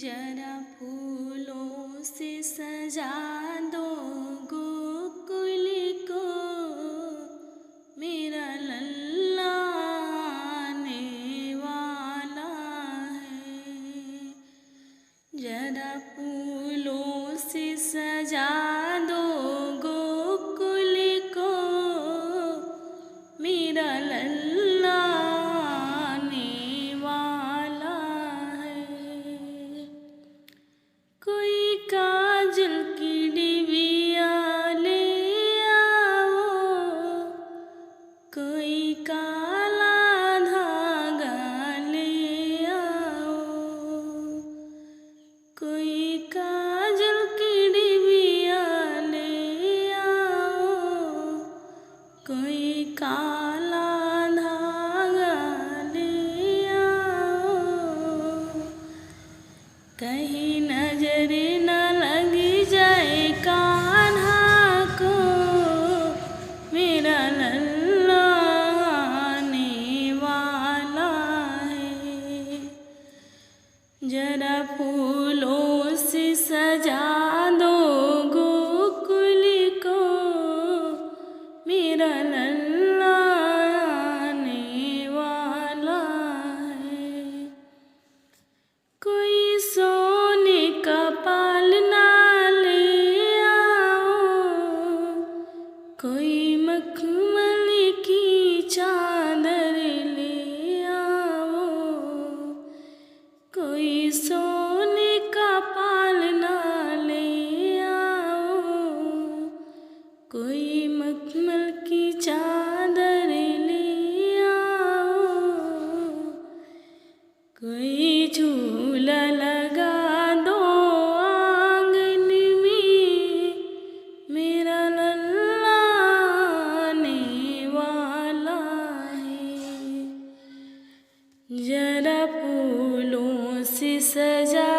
जरा फूलों से सजा दो गोकुल को, मेरा लल्ला आने वाला है। जरा फूलों से सजा दो गोकुल को, मेरा लल्ला आने वाला है। कोई काजल की डिबिया ले आओ, कोई काला धागा ले आओ, कोई काजल की डिबिया ले आओ, कोई काला धागा ले आओ। कहीं नजर न लग जाए कान्हा को, मेरा लल्ला आने वाला है। जरा फूलों से सजा दो गोकुल को, मेरा लल्ला आने वाला है। कोई सोने का पालना ले आओ, कोई मखमल की चादर ले आओ, कोई सोने का पालना ले आओ, कोई मखमल की चादर ले आओ, कोई झूला लगा दो आंगन में, मेरा लल्ला आने वाला है। जरा फूलों से सजा